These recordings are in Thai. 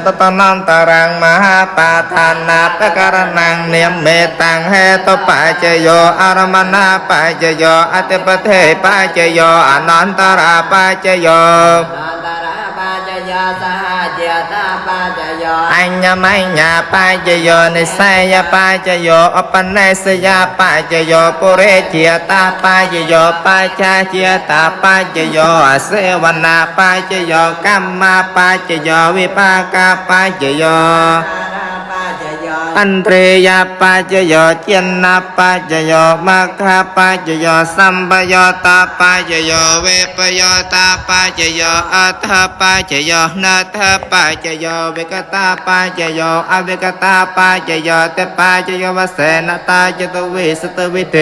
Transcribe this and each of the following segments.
ตตนันตรังมหาปาทานาปะการนังเนียมเมตังเหตุปัจจโยอารมณาปัจจโยอติปเทปัจจโยอนันตราปัจจโยอัญญมัญญาปัจจโยนิสัยปัจจโยอปนัสยาปัจจโยปุเรจิยตาปัจจโยปัจจเจตาปัจจโยเสวนาปัจจโยกัมมาปัจจโยวิปากาปัจจโยอันเตรยปัจจโยเจนะปัจจโยมัคคะปัจจโยสัมปโยตาปัจจโยเวปโยตาปัจจโยอัฏฐปัจจโยนัฏฐปัจจโยเวกตาปัจจโยอเวกตาปัจจโยเตปัจจโยวเสนตาจตุวิสตวิเท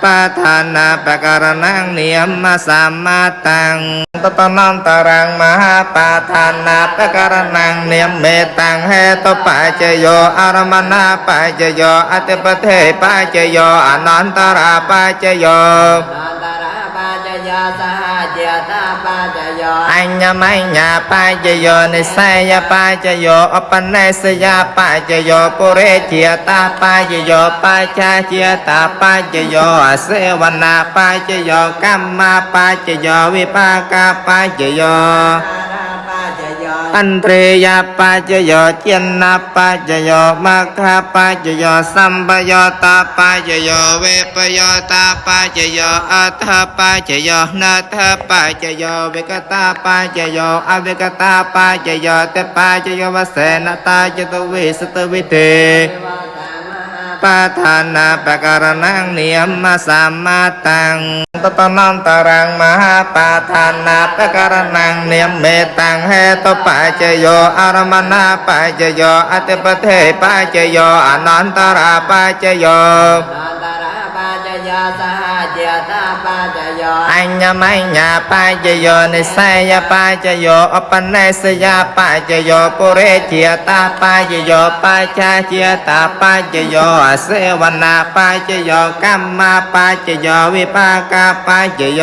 ปาทานาปะการนังเนียมมาสามมาตังตตนันตรังมหาปาทานาปะการนังเนียมเมตังเหตุปัจจโยอารมณาปัจจโยอติปเทปัจจโยอนันตราปัจจโยอัญญมัญญาปัจจโยนิสัยปัจจโยอปนัสยาปัจจโยปุเรจิยตาปัจจโยปัจจเจตาปัจจโยเสวนาปัจจโยกัมมาปัจจโยวิปากาปัจจโยอันเตรยปัจจโยเจนะปัจจโยมัคคะปัจจโยสัมปโยตาปัจจโยเวปโยตาปัจจโยอัฏฐปัจจโยนัฏฐปัจจโยเวกตาปัจจโยอเวกตาปัจจโยเตปัจจโยวเสนตาจตุวิสตวิเทปาทานาปะการนังเนียมมาสามมาตังตตนันตรังมหาปาทานาปะการนังเนียมเมตังเหตุปัจจโยอารมณาปัจจโยอติปเทปัจจโยอนันตราปัจจโยอัญญมัญญาปัจจโยนิสัยปัจจโยอปนัสยาปัจจโยปุเรจิยตาปัจจโยปัจจเจตาปัจจโยเสวนาปัจจโยกัมมาปัจจโยวิปากาปัจจโย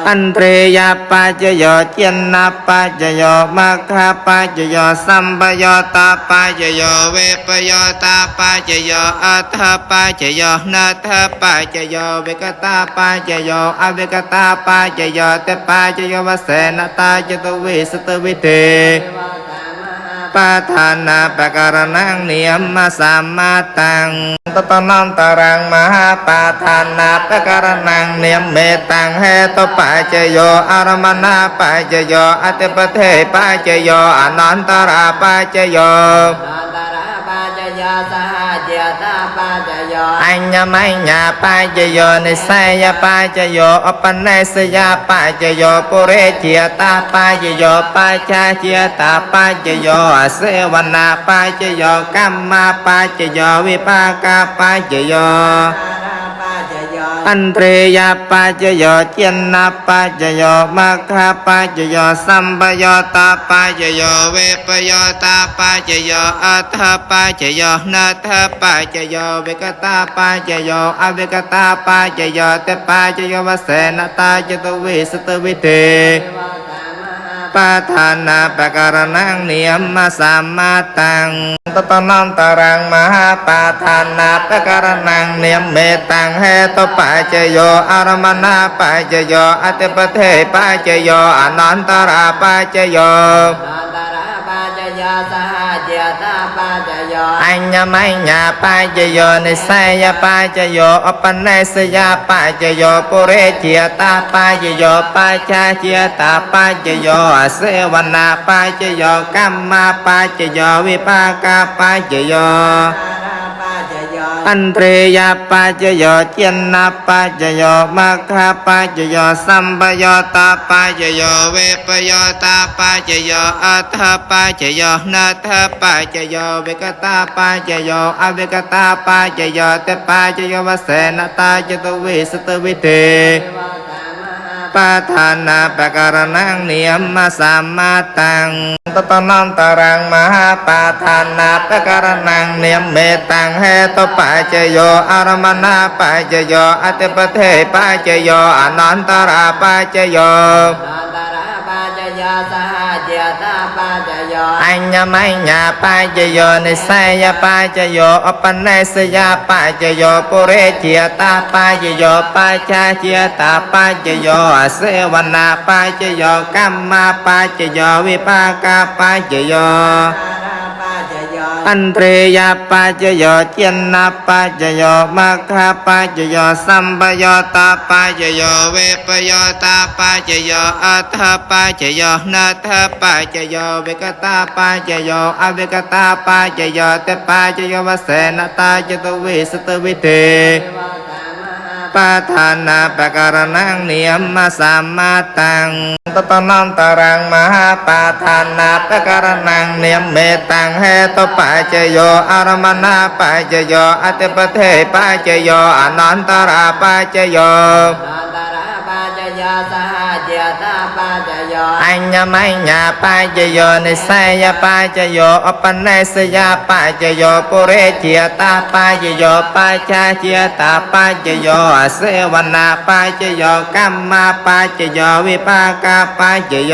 อันเตรยปัจจโยเจนะปัจจโยมัคคะปัจจโยสัมปโยตาปัจจโยเวปโยตาปัจจโยอัฏฐปัจจโยนัฏฐปัจจโยเวกตาปัจจโยอเวกตาปัจจโยเตปัจจโยวเสนตาจตุวิสตวิเทปาทานาปะการนังเนียมมาสามมาตังตตนันตรังมหาปาทานาปะการนังเนียมเมตังเหตุปัจจโยอารมณาปัจจโยอติปเทปัจจโยอนันตราปัจจโยอัญญมัญญาปัจจโยนิสัยปัจจโยอปนัสยาปัจจโยปุเรจิยตาปัจจโยปัจจเจตาปัจจโยเสวนาปัจจโยกัมมาปัจจโยวิปากาปัจจโยอันเตรยปัจจโยเจนะปัจจโยมัคคะปัจจโยสัมปโยตาปัจจโยเวปโยตาปัจจโยอัฏฐปัจจโยนัฏฐปัจจโยเวกตาปัจจโยอเวกตาปัจจโยเตปัจจโยวเสนตาจตุวิสตวิเทปาทานาปะการนังเนียมมาสามมาตังตตนันตรังมหาปาทานาปะการนังเนียมเมตังเหตุปัจจโยอารมณาปัจจโยอติปเทปัจจโยอนันตราปัจจโยอัญญมัญญาปัจจโยนิสัยปัจจโยอปนัสยาปัจจโยปุเรจิยตาปัจจโยปัจจเจตาปัจจโยเสวนาปัจจโยกัมมาปัจจโยวิปากาปัจจโยอันเตรยปัจจโยเจนะปัจจโยมัคคะปัจจโยสัมปโยตาปัจจโยเวปโยตาปัจจโยอัฏฐปัจจโยนัฏฐปัจจโยเวกตาปัจจโยอเวกตาปัจจโยเตปัจจโยวเสนตาจตุวิสตวิเทปาทานาปะการนังเนียมมาสามมาตังตตนันตรังมหาปาทานาปะการนังเนียมเมตังเหตุปัจจโยอารมณาปัจจโยอติปเทปัจจโยอนันตราปัจจโย สหเจียตาปัจจโย อัญญมัญญาปัจจโยนิสัยปัจจโยอปันเนสยาปัจจโยปุเรเจียตาปัจจโยปัจจาเจียตาปัจจโยเสวนาปัจจโยกัมมาปัจจโยวิปากาปัจจโยอันเตรยปัจจโยเจนะปัจจโยมัคคะปัจจโยสัมปโยตาปัจจโยเวปโยตาปัจจโยอัฏฐปัจจโยนัฏฐปัจจโยเวกตาปัจจโยอเวกตาปัจจโยเตปัจจโยวเสนตาจตุวิสตวิเทปะทานาปะการนังนิยมสัมมาตังตตนันตรังมหาปาทานาปะการนังนิยมเมตังเหตุปัจจโยอารมณปัจจโยอติปเทปัจจโยอนันตราปัจจโยสหเจียตาปัจจโย อัญญมัญญาปัจจโยนิสัยปัจจโยอปันเนสยาปัจจโยปุเรเจียตาปัจจโยปัจจาเจียตาปัจจโยเสวนาปัจจโยกัมมาปัจจโยวิปากาปัจจโย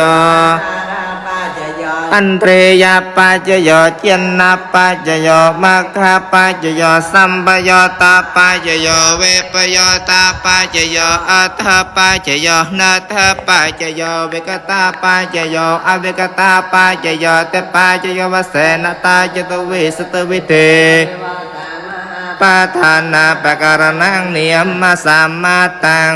อันเตรยปัจจโยเจนะปัจจโยมัคคะปัจจโยสัมปโยตาปัจจโยเวปโยตาปัจจโยอัฏฐปัจจโยนัฏฐปัจจโยเวกตาปัจจโยอเวกตาปัจจโยเตปัจจโยวเสนตาจตุวิสตวิเทปะทานาปะการนังนิยมสัมมาตัง